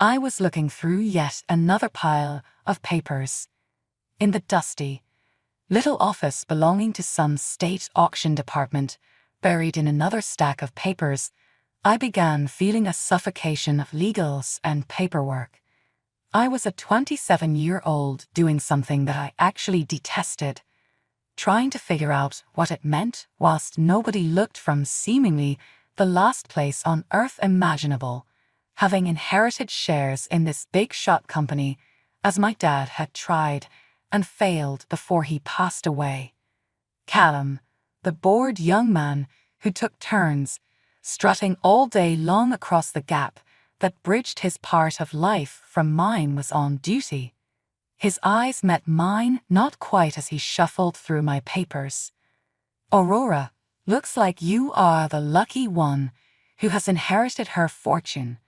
I was looking through yet another pile of papers. In the dusty little office belonging to some state auction department, buried in another stack of papers, I began feeling a suffocation of legals and paperwork. I was a 27-year-old doing something that I actually detested, trying to figure out what it meant whilst nobody looked from seemingly the last place on earth imaginable, having inherited shares in this big-shot company as my dad had tried and failed before he passed away. Callum, the bored young man who took turns, strutting all day long across the gap that bridged his part of life from mine, was on duty. His eyes met mine not quite as he shuffled through my papers. "Aurora, looks like you are the lucky one who has inherited her fortune."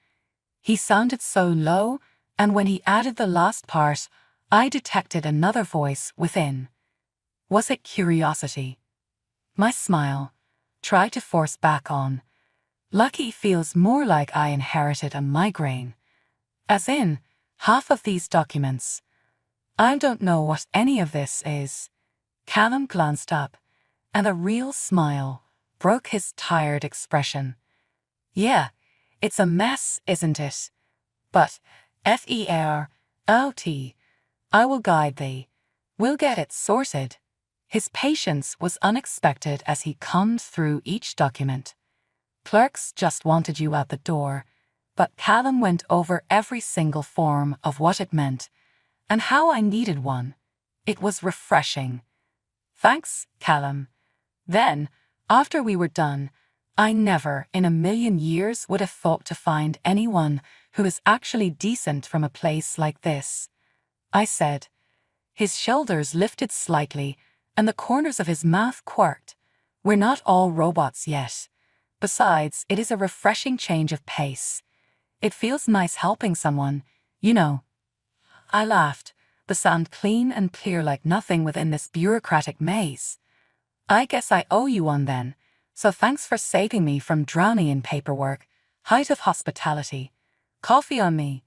He sounded so low, and when he added the last part, I detected another voice within. Was it curiosity? My smile tried to force back on. Lucky feels more like I inherited a migraine. As in, half of these documents. I don't know what any of this is. Callum glanced up, and a real smile broke his tired expression. "Yeah, it's a mess, isn't it? But FERLT, I will guide thee. We'll get it sorted." His patience was unexpected as he combed through each document. Clerks just wanted you out the door, but Callum went over every single form of what it meant, and how I needed one. It was refreshing. "Thanks, Callum." Then, after we were done, I never in a million years would have thought to find anyone who is actually decent from a place like this, I said. His shoulders lifted slightly, and the corners of his mouth quirked. "We're not all robots yet. Besides, it is a refreshing change of pace. It feels nice helping someone, you know." I laughed, the sound clean and clear like nothing within this bureaucratic maze. "I guess I owe you one then, so thanks for saving me from drowning in paperwork. Height of hospitality. Coffee on me."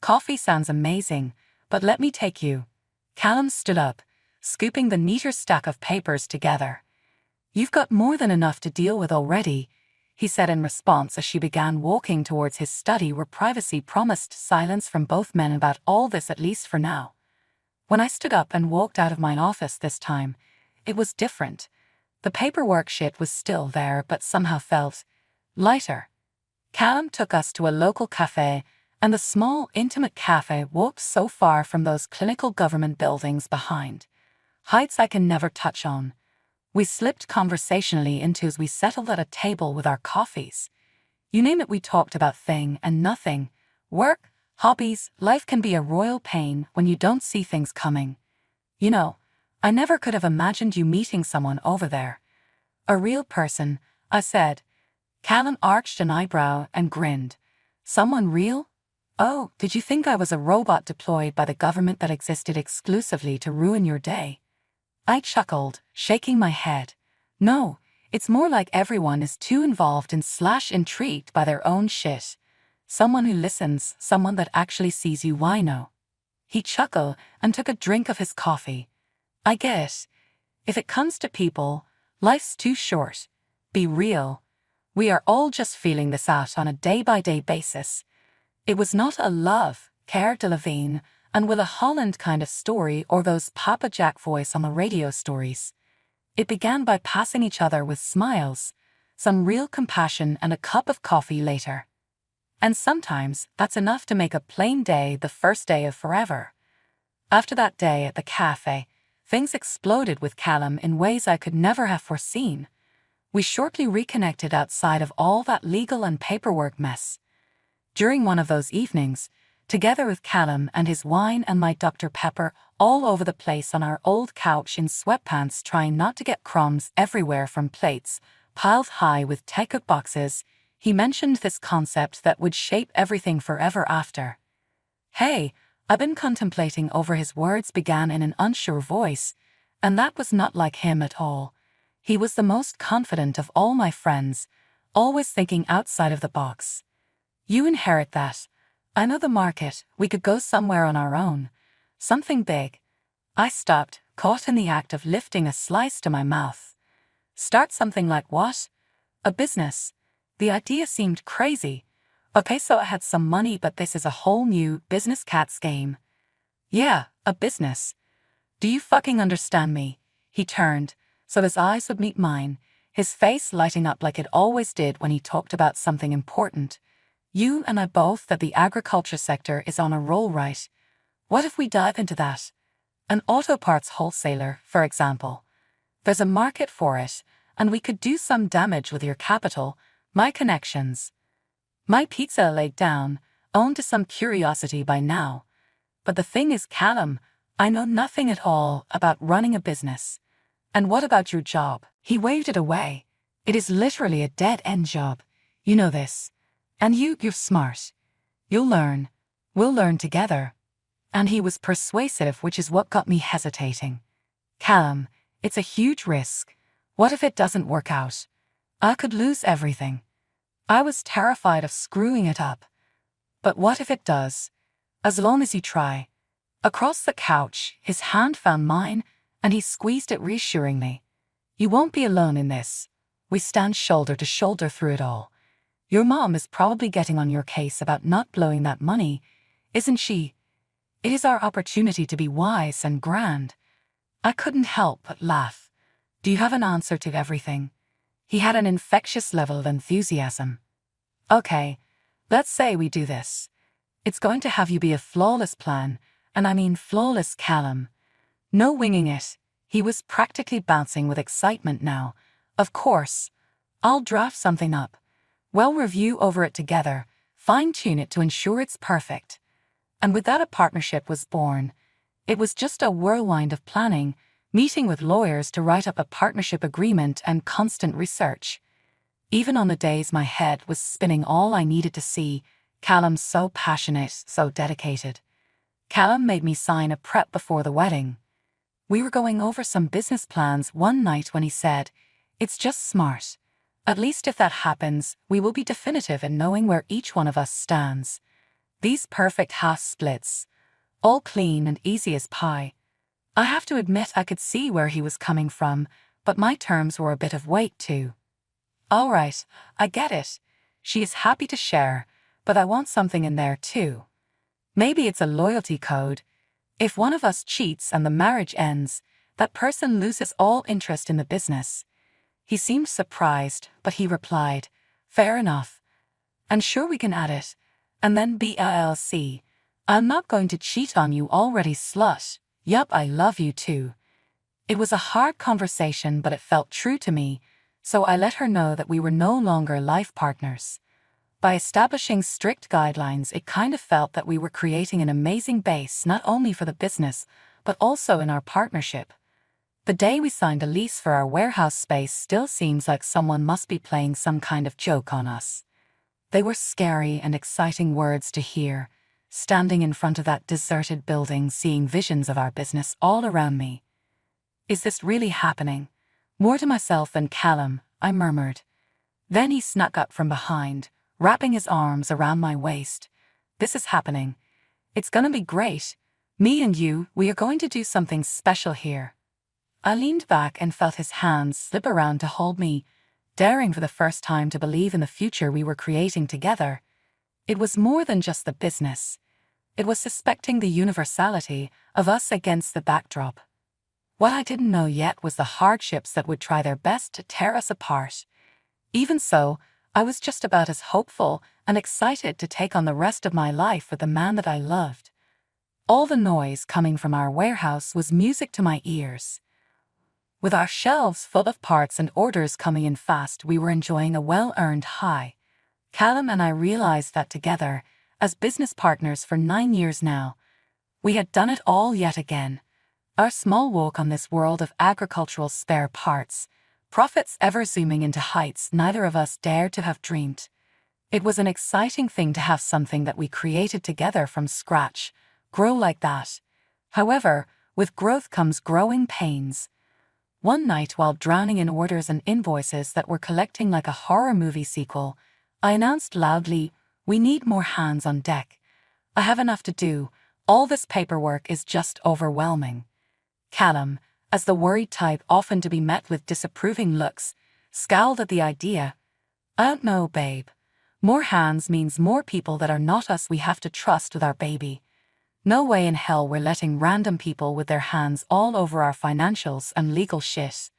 "Coffee sounds amazing, but let me take you." Callum stood up, scooping the neater stack of papers together. "You've got more than enough to deal with already," he said in response as she began walking towards his study where privacy promised silence from both men about all this, at least for now. When I stood up and walked out of my office this time, it was different. The paperwork shit was still there, but somehow felt lighter. Callum took us to a local cafe, and the small, intimate cafe walked so far from those clinical government buildings behind. Heights I can never touch on. We slipped conversationally into as we settled at a table with our coffees. You name it, we talked about thing and nothing. Work, hobbies, life can be a royal pain when you don't see things coming. "You know, I never could have imagined you meeting someone over there." "A real person," I said. Callum arched an eyebrow and grinned. "Someone real? Oh, did you think I was a robot deployed by the government that existed exclusively to ruin your day?" I chuckled, shaking my head. "No, it's more like everyone is too involved in / intrigued by their own shit. Someone who listens, someone that actually sees you, why no?" He chuckled and took a drink of his coffee. "I get. If it comes to people, life's too short. Be real. We are all just feeling this out on a day-by-day basis." It was not a love, Cara Delevingne, and Willa Holland kind of story or those Papa Jack voice on the radio stories. It began by passing each other with smiles, some real compassion, and a cup of coffee later. And sometimes that's enough to make a plain day the first day of forever. After that day at the cafe, things exploded with Callum in ways I could never have foreseen. We shortly reconnected outside of all that legal and paperwork mess. During one of those evenings, together with Callum and his wine and my Dr. Pepper all over the place on our old couch in sweatpants, trying not to get crumbs everywhere from plates piled high with takeout boxes, he mentioned this concept that would shape everything forever after. "Hey, I've been contemplating over," his words began in an unsure voice, and that was not like him at all. He was the most confident of all my friends, always thinking outside of the box. "You inherit that. I know the market. We could go somewhere on our own. Something big. I stopped, caught in the act of lifting a slice to my mouth. Start something like what? A business. The idea seemed crazy. Okay, so I had some money, but this is a whole new business cats game. Yeah, a business. Do you fucking understand me? He turned, so his eyes would meet mine, his face lighting up like it always did when he talked about something important. You and I both that the agriculture sector is on a roll, right? What if we dive into that? An auto parts wholesaler, for example. There's a market for it, and we could do some damage with your capital, my connections. My pizza laid down, owned to some curiosity by now. But the thing is, Callum, I know nothing at all about running a business. And what about your job? He waved it away. It is literally a dead-end job. You know this. And you're smart. You'll learn. We'll learn together. And he was persuasive, which is what got me hesitating. Callum, it's a huge risk. What if it doesn't work out? I could lose everything. I was terrified of screwing it up. But what if it does? As long as you try. Across the couch, his hand found mine, and he squeezed it reassuringly. You won't be alone in this. We stand shoulder to shoulder through it all. Your mom is probably getting on your case about not blowing that money, isn't she? It is our opportunity to be wise and grand. I couldn't help but laugh. Do you have an answer to everything? He had an infectious level of enthusiasm. Okay, let's say we do this. It's going to have you be a flawless plan, and I mean flawless, Callum. No winging it. He was practically bouncing with excitement now. Of course. I'll draft something up. We'll review over it together, fine-tune it to ensure it's perfect. And with that a partnership was born. It was just a whirlwind of planning, meeting with lawyers to write up a partnership agreement and constant research. Even on the days my head was spinning, all I needed to see, Callum so passionate, so dedicated. Callum made me sign a prep before the wedding. We were going over some business plans one night when he said, "It's just smart. At least if that happens, we will be definitive in knowing where each one of us stands. These perfect half splits. All clean and easy as pie." I have to admit I could see where he was coming from, but my terms were a bit of weight too. All right, I get it. She is happy to share, but I want something in there too. Maybe it's a loyalty code. If one of us cheats and the marriage ends, that person loses all interest in the business. He seemed surprised, but he replied, "Fair enough. And sure, we can add it. And then BLC. I'm not going to cheat on you already, slut. Yup, I love you too." It was a hard conversation, but it felt true to me, so I let her know that we were no longer life partners. By establishing strict guidelines, it kind of felt that we were creating an amazing base not only for the business, but also in our partnership. The day we signed a lease for our warehouse space still seems like someone must be playing some kind of joke on us. They were scary and exciting words to hear, standing in front of that deserted building, seeing visions of our business all around me. Is this really happening? More to myself than Callum, I murmured. Then he snuck up from behind, wrapping his arms around my waist. This is happening. It's gonna be great. Me and you, we are going to do something special here. I leaned back and felt his hands slip around to hold me, daring for the first time to believe in the future we were creating together. It was more than just the business. It was suspecting the universality of us against the backdrop. What I didn't know yet was the hardships that would try their best to tear us apart. Even so, I was just about as hopeful and excited to take on the rest of my life with the man that I loved. All the noise coming from our warehouse was music to my ears. With our shelves full of parts and orders coming in fast, we were enjoying a well-earned high. Callum and I realized that together, as business partners for 9 years now, we had done it all yet again. Our small walk on this world of agricultural spare parts, profits ever zooming into heights neither of us dared to have dreamed. It was an exciting thing to have something that we created together from scratch grow like that. However, with growth comes growing pains. One night, while drowning in orders and invoices that were collecting like a horror movie sequel, I announced loudly, "We need more hands on deck. I have enough to do. All this paperwork is just overwhelming. Callum, as the worried type often to be met with disapproving looks, scowled at the idea. I don't know, babe. More hands means more people that are not us we have to trust with our baby. No way in hell we're letting random people with their hands all over our financials and legal shit.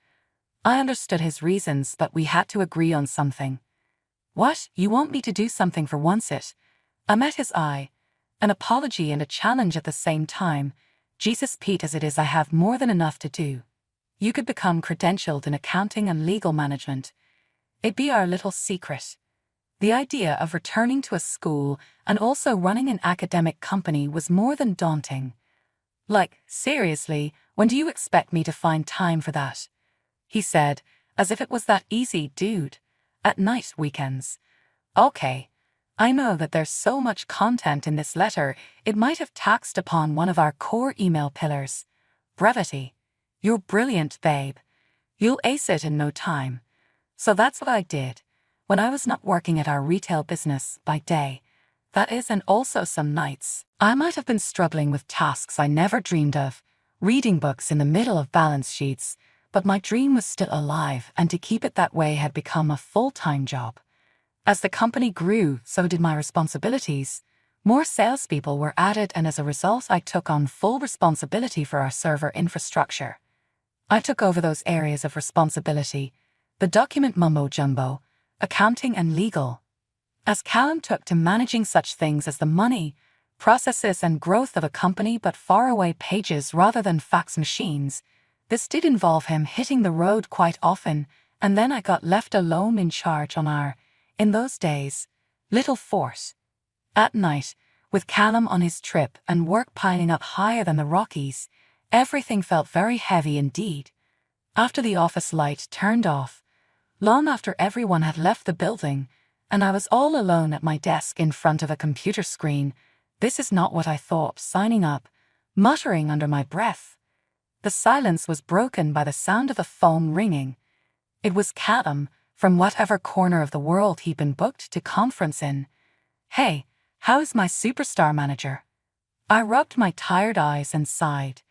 I understood his reasons, but we had to agree on something. What? You want me to do something for once it? I met his eye. An apology and a challenge at the same time. Jesus Pete, as it is, I have more than enough to do. You could become credentialed in accounting and legal management. It'd be our little secret. The idea of returning to a school and also running an academic company was more than daunting. Like, seriously, when do you expect me to find time for that? He said, as if it was that easy, dude. At night, weekends. Okay. I know that there's so much content in this letter, it might have taxed upon one of our core email pillars. Brevity. You're brilliant, babe. You'll ace it in no time. So that's what I did. When I was not working at our retail business by day, that is, and also some nights, I might have been struggling with tasks I never dreamed of, reading books in the middle of balance sheets, but my dream was still alive, and to keep it that way had become a full-time job. As the company grew, so did my responsibilities. More salespeople were added, and as a result, I took on full responsibility for our server infrastructure. I took over those areas of responsibility, the document mumbo-jumbo, accounting and legal. As Callum took to managing such things as the money, processes and growth of a company but faraway pages rather than fax machines, this did involve him hitting the road quite often, and then I got left alone in charge on our, in those days, little fort. At night, with Callum on his trip and work piling up higher than the Rockies, everything felt very heavy indeed. After the office light turned off, long after everyone had left the building, and I was all alone at my desk in front of a computer screen, this is not what I thought, signing up, muttering under my breath. The silence was broken by the sound of the phone ringing. It was Callum, from whatever corner of the world he'd been booked to conference in. Hey, how's my superstar manager? I rubbed my tired eyes and sighed.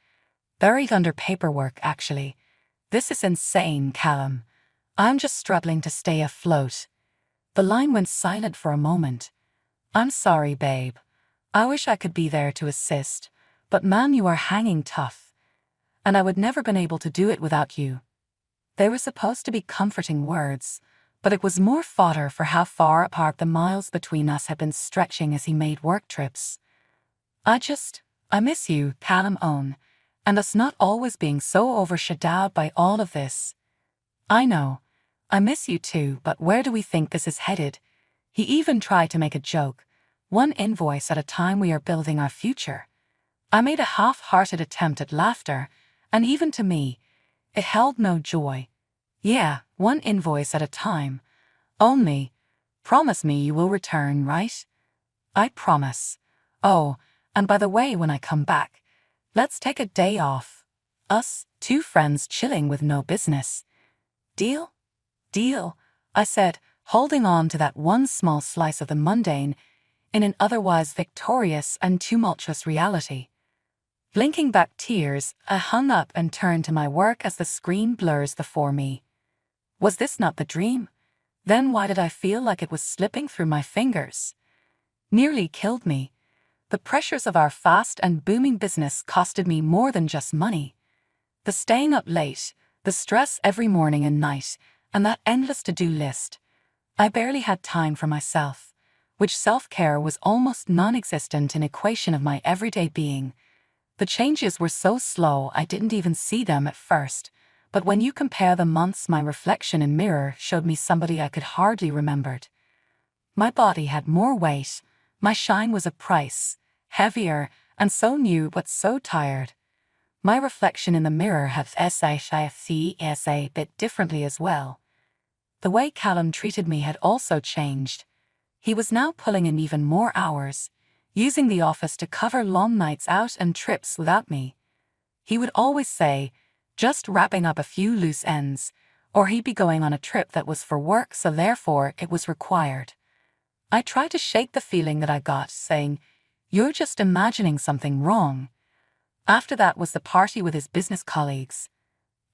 Buried under paperwork, actually. This is insane, Callum. I'm just struggling to stay afloat. The line went silent for a moment. I'm sorry, babe. I wish I could be there to assist, but man, you are hanging tough. And I would never been able to do it without you. They were supposed to be comforting words, but it was more fodder for how far apart the miles between us had been stretching as he made work trips. I miss you, Callum own, and us not always being so overshadowed by all of this. I know, I miss you too, but where do we think this is headed? He even tried to make a joke. One invoice at a time, we are building our future. I made a half-hearted attempt at laughter, and even to me, it held no joy. Yeah, one invoice at a time. Only, promise me you will return, right? I promise. Oh, and by the way, when I come back, let's take a day off. Us, two friends chilling with no business. Deal? Deal, I said, holding on to that one small slice of the mundane in an otherwise victorious and tumultuous reality. Blinking back tears, I hung up and turned to my work as the screen blurs before me. Was this not the dream? Then why did I feel like it was slipping through my fingers? Nearly killed me. The pressures of our fast and booming business costed me more than just money. The staying up late, the stress every morning and night, and that endless to-do list. I barely had time for myself, which self-care was almost non-existent in equation of my everyday being. The changes were so slow I didn't even see them at first, but when you compare the months, my reflection in mirror showed me somebody I could hardly remembered. My body had more weight, my shine was a price, heavier, and so new but so tired. My reflection in the mirror had a bit differently as well. The way Callum treated me had also changed. He was now pulling in even more hours, using the office to cover long nights out and trips without me. He would always say, just wrapping up a few loose ends, or he'd be going on a trip that was for work, so therefore it was required. I tried to shake the feeling that I got, saying, You're just imagining something wrong. After that was the party with his business colleagues.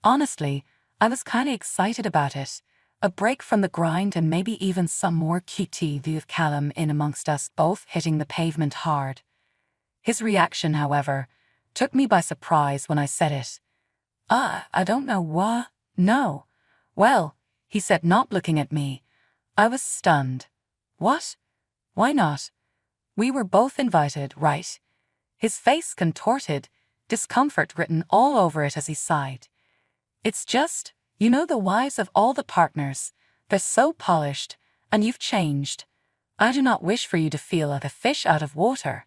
Honestly, I was kinda excited about it. A break from the grind and maybe even some more QT view of Callum in amongst us both hitting the pavement hard. His reaction, however, took me by surprise when I said it. I don't know what. No. Well, he said, not looking at me. I was stunned. What? Why not? We were both invited, right? His face contorted, discomfort written all over it as he sighed. It's just, you know, the wives of all the partners. They're so polished, and you've changed. I do not wish for you to feel like a fish out of water.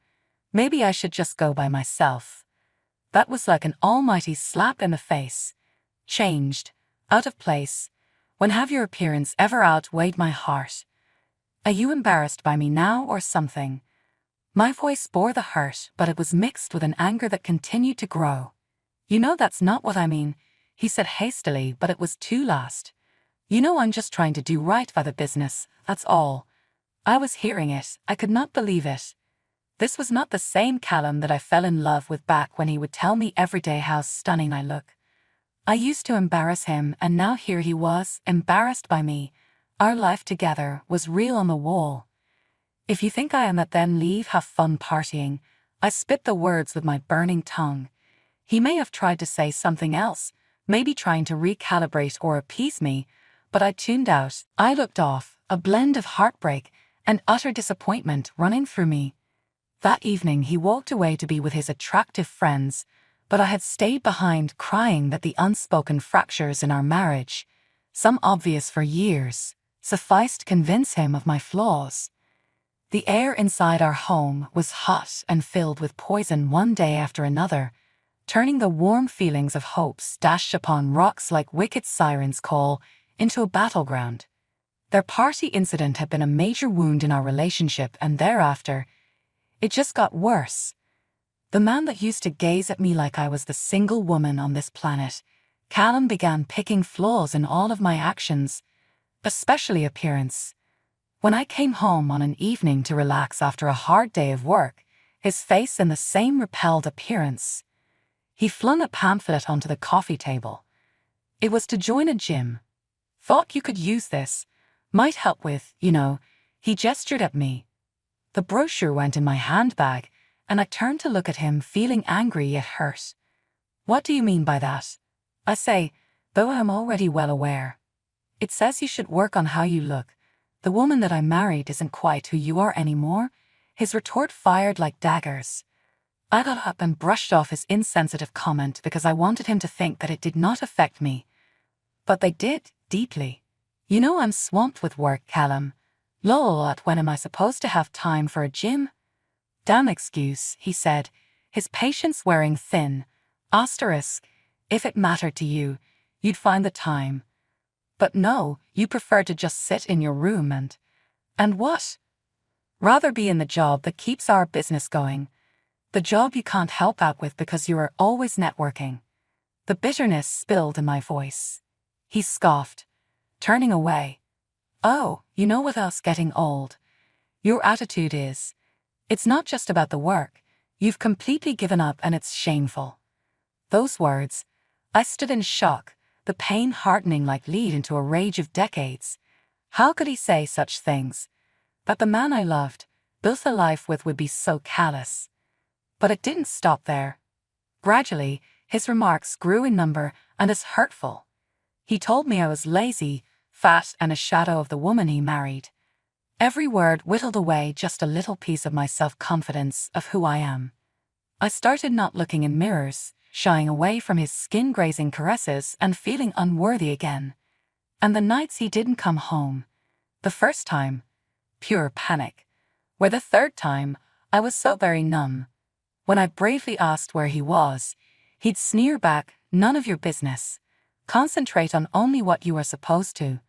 Maybe I should just go by myself. That was like an almighty slap in the face. Changed. Out of place. When have your appearance ever outweighed my heart? Are you embarrassed by me now or something? My voice bore the hurt, but it was mixed with an anger that continued to grow. You know that's not what I mean, he said hastily, but it was too last. You know I'm just trying to do right by the business, that's all. I was hearing it, I could not believe it. This was not the same Callum that I fell in love with back when he would tell me every day how stunning I look. I used to embarrass him, and now here he was, embarrassed by me. Our life together was real on the wall. If you think I am at then leave, have fun partying. I spit the words with my burning tongue. He may have tried to say something else, maybe trying to recalibrate or appease me, but I tuned out. I looked off, a blend of heartbreak and utter disappointment running through me. That evening he walked away to be with his attractive friends, but I had stayed behind crying that the unspoken fractures in our marriage, some obvious for years, sufficed to convince him of my flaws. The air inside our home was hot and filled with poison one day after another, turning the warm feelings of hope dashed upon rocks like wicked sirens' call into a battleground. Their party incident had been a major wound in our relationship, and thereafter, it just got worse. The man that used to gaze at me like I was the single woman on this planet, Callum, began picking flaws in all of my actions, especially appearance. When I came home on an evening to relax after a hard day of work, his face in the same repelled appearance. He flung a pamphlet onto the coffee table. It was to join a gym. Thought you could use this. Might help with, you know. He gestured at me. The brochure went in my handbag, and I turned to look at him, feeling angry yet hurt. What do you mean by that? I say, though I am already well aware. It says you should work on how you look. The woman that I married isn't quite who you are anymore. His retort fired like daggers. I got up and brushed off his insensitive comment because I wanted him to think that it did not affect me. But they did, deeply. You know I'm swamped with work, Callum. Lol, when am I supposed to have time for a gym? Damn excuse, he said, his patience wearing thin. Asterisk, if it mattered to you, you'd find the time. But no, you prefer to just sit in your room and what? Rather be in the job that keeps our business going. The job you can't help out with because you are always networking. The bitterness spilled in my voice. He scoffed, turning away. Oh, you know, with us getting old, your attitude is, it's not just about the work, you've completely given up and it's shameful. Those words, I stood in shock, the pain hardening like lead into a rage of decades. How could he say such things? That the man I loved, built a life with, would be so callous. But it didn't stop there. Gradually, his remarks grew in number and as hurtful. He told me I was lazy, fat, and a shadow of the woman he married. Every word whittled away just a little piece of my self-confidence of who I am. I started not looking in mirrors, shying away from his skin-grazing caresses and feeling unworthy again. And the nights he didn't come home. The first time, pure panic. Where the third time, I was so very numb. When I bravely asked where he was, he'd sneer back, none of your business. Concentrate on only what you are supposed to.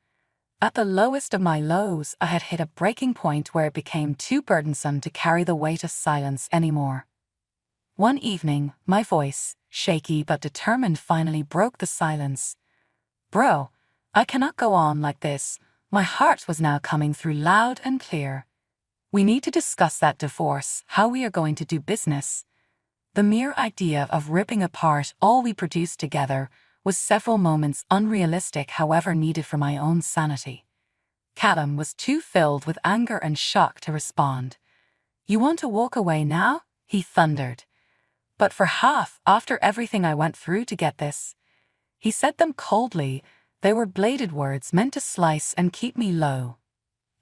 At the lowest of my lows, I had hit a breaking point where it became too burdensome to carry the weight of silence anymore. One evening, my voice, shaky but determined, finally broke the silence. Bro, I cannot go on like this. My heart was now coming through loud and clear. We need to discuss that divorce, how we are going to do business. The mere idea of ripping apart all we produced together was several moments unrealistic, however needed for my own sanity. Callum was too filled with anger and shock to respond. "You want to walk away now?" he thundered. "But for half, after everything I went through to get this." He said them coldly. They were bladed words meant to slice and keep me low.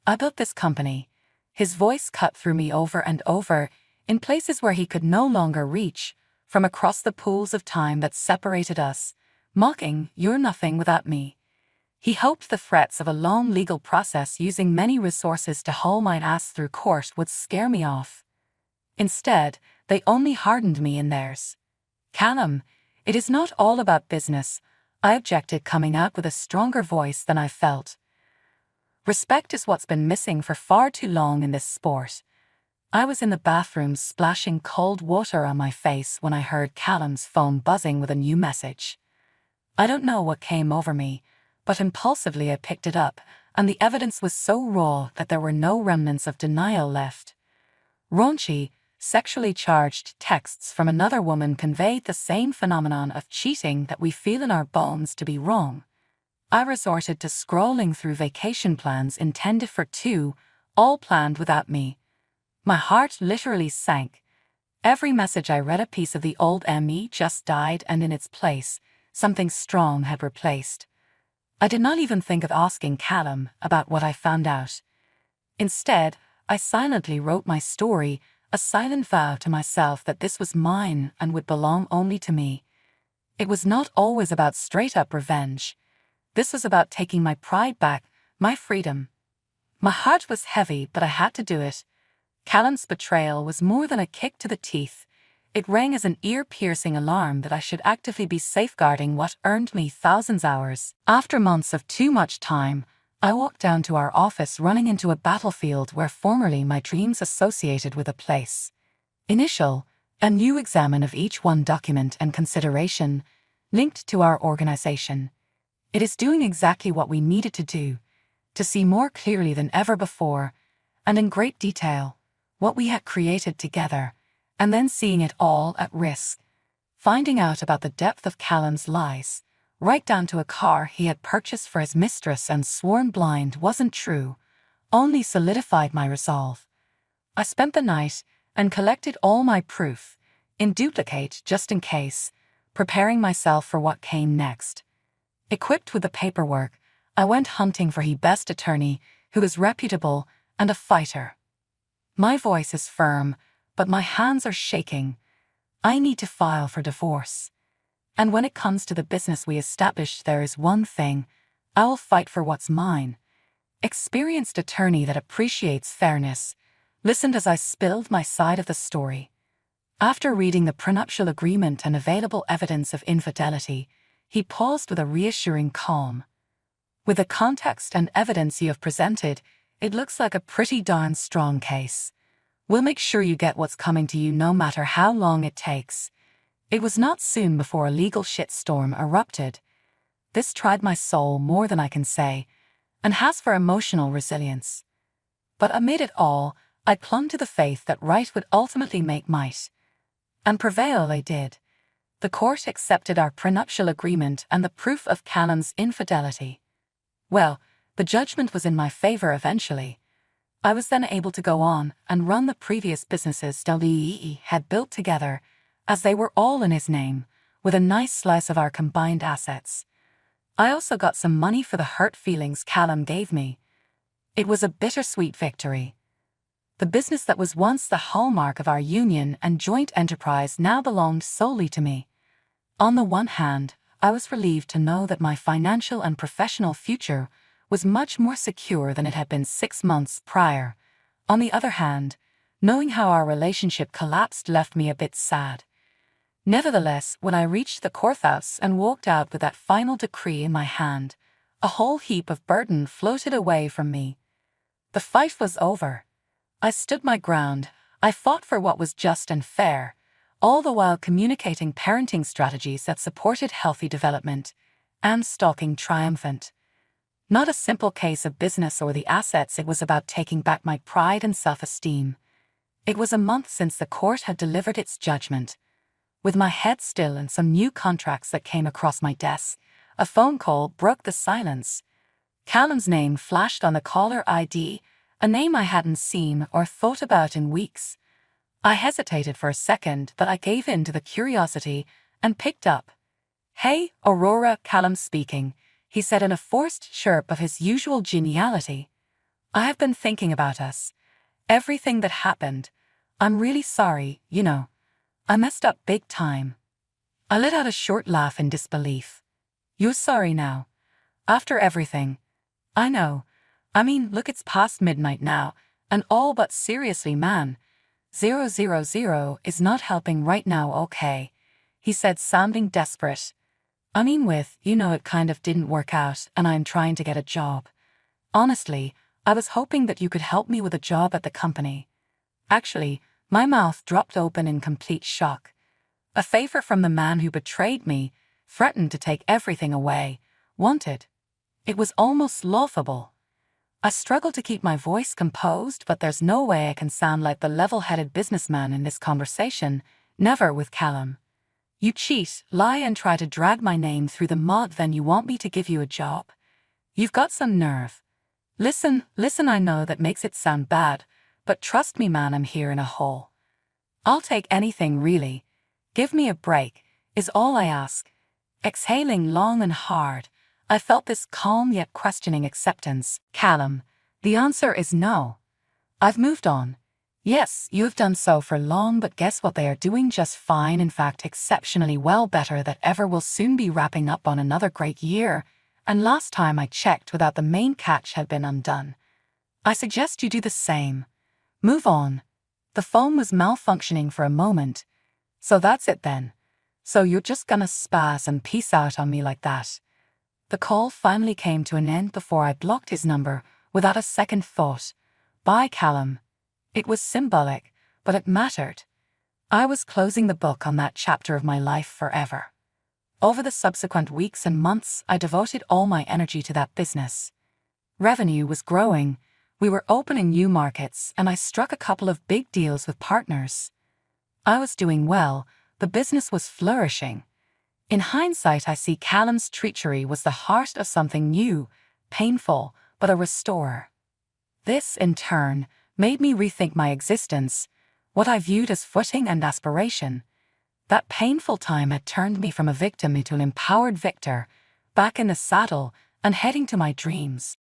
"I built this company." His voice cut through me over and over, in places where he could no longer reach, from across the pools of time that separated us, mocking, "You're nothing without me." He hoped the threats of a long legal process using many resources to haul my ass through court would scare me off. Instead, they only hardened me in theirs. "Callum, it is not all about business," I objected, coming out with a stronger voice than I felt. "Respect is what's been missing for far too long in this sport." I was in the bathroom splashing cold water on my face when I heard Callum's phone buzzing with a new message. I don't know what came over me, but impulsively I picked it up, and the evidence was so raw that there were no remnants of denial left. Raunchy, sexually charged texts from another woman conveyed the same phenomenon of cheating that we feel in our bones to be wrong. I resorted to scrolling through vacation plans intended for two, all planned without me. My heart literally sank. Every message I read, a piece of the old me just died, and in its place, something strong had replaced. I did not even think of asking Callum about what I found out. Instead, I silently wrote my story, a silent vow to myself that this was mine and would belong only to me. It was not always about straight-up revenge. This was about taking my pride back, my freedom. My heart was heavy, but I had to do it. Callum's betrayal was more than a kick to the teeth. It rang as an ear-piercing alarm that I should actively be safeguarding what earned me thousands of hours. After months of too much time, I walked down to our office, running into a battlefield where formerly my dreams associated with a place. Initial, a new examine of each one document and consideration, linked to our organization. It is doing exactly what we needed to do, to see more clearly than ever before, and in great detail, what we had created together, and then seeing it all at risk. Finding out about the depth of Callum's lies, right down to a car he had purchased for his mistress and sworn blind wasn't true, only solidified my resolve. I spent the night and collected all my proof, in duplicate just in case, preparing myself for what came next. Equipped with the paperwork, I went hunting for his best attorney, who was reputable and a fighter. My voice is firm, but my hands are shaking. I need to file for divorce. And when it comes to the business we established, there is one thing: I will fight for what's mine. Experienced attorney that appreciates fairness listened as I spilled my side of the story. After reading the prenuptial agreement and available evidence of infidelity, he paused with a reassuring calm. "With the context and evidence you have presented, it looks like a pretty darn strong case. We'll make sure you get what's coming to you no matter how long it takes." It was not soon before a legal shitstorm erupted. This tried my soul more than I can say, and has for emotional resilience. But amid it all, I clung to the faith that right would ultimately make might. And prevail they did. The court accepted our prenuptial agreement and the proof of Callum's infidelity. Well, the judgment was in my favor eventually. I was then able to go on and run the previous businesses we had built together, as they were all in his name, with a nice slice of our combined assets. I also got some money for the hurt feelings Callum gave me. It was a bittersweet victory. The business that was once the hallmark of our union and joint enterprise now belonged solely to me. On the one hand, I was relieved to know that my financial and professional future was much more secure than it had been 6 months prior. On the other hand, knowing how our relationship collapsed left me a bit sad. Nevertheless, when I reached the courthouse and walked out with that final decree in my hand, a whole heap of burden floated away from me. The fight was over. I stood my ground. I fought for what was just and fair, all the while communicating parenting strategies that supported healthy development, and stalking triumphant. Not a simple case of business or the assets, it was about taking back my pride and self-esteem. It was a month since the court had delivered its judgment. With my head still and some new contracts that came across my desk, a phone call broke the silence. Callum's name flashed on the caller ID, a name I hadn't seen or thought about in weeks. I hesitated for a second, but I gave in to the curiosity and picked up. "Hey, Aurora, Callum speaking," he said in a forced chirp of his usual geniality. "I have been thinking about us. Everything that happened. I'm really sorry, you know. I messed up big time." I let out a short laugh in disbelief. "You're sorry now? After everything?" "I know. I mean, look, it's past midnight now, and all, but seriously, man. 000 is not helping right now, okay?" he said, sounding desperate. "I mean, it kind of didn't work out, and I'm trying to get a job. Honestly, I was hoping that you could help me with a job at the company." Actually, my mouth dropped open in complete shock. A favor from the man who betrayed me, threatened to take everything away, wanted. It was almost laughable. I struggled to keep my voice composed, but there's no way I can sound like the level-headed businessman in this conversation, never with Callum. "You cheat, lie, and try to drag my name through the mud, then you want me to give you a job? You've got some nerve. Listen, I know that makes it sound bad, but trust me, man, I'm here in a hole. I'll take anything, really. Give me a break, is all I ask." Exhaling long and hard, I felt this calm yet questioning acceptance. "Callum, the answer is no. I've moved on. Yes, you have done so for long, but guess what? They are doing just fine, in fact exceptionally well, better than ever. Will soon be wrapping up on another great year, and last time I checked, without the main catch had been undone. I suggest you do the same. Move on." The phone was malfunctioning for a moment. "So that's it then? So you're just gonna spaz and peace out on me like that?" The call finally came to an end before I blocked his number without a second thought. Bye, Callum. It was symbolic, but it mattered. I was closing the book on that chapter of my life forever. Over the subsequent weeks and months, I devoted all my energy to that business. Revenue was growing, we were opening new markets, and I struck a couple of big deals with partners. I was doing well, the business was flourishing. In hindsight, I see Callum's treachery was the heart of something new, painful, but a restorer. This, in turn, made me rethink my existence, what I viewed as footing and aspiration. That painful time had turned me from a victim into an empowered victor, back in the saddle and heading to my dreams.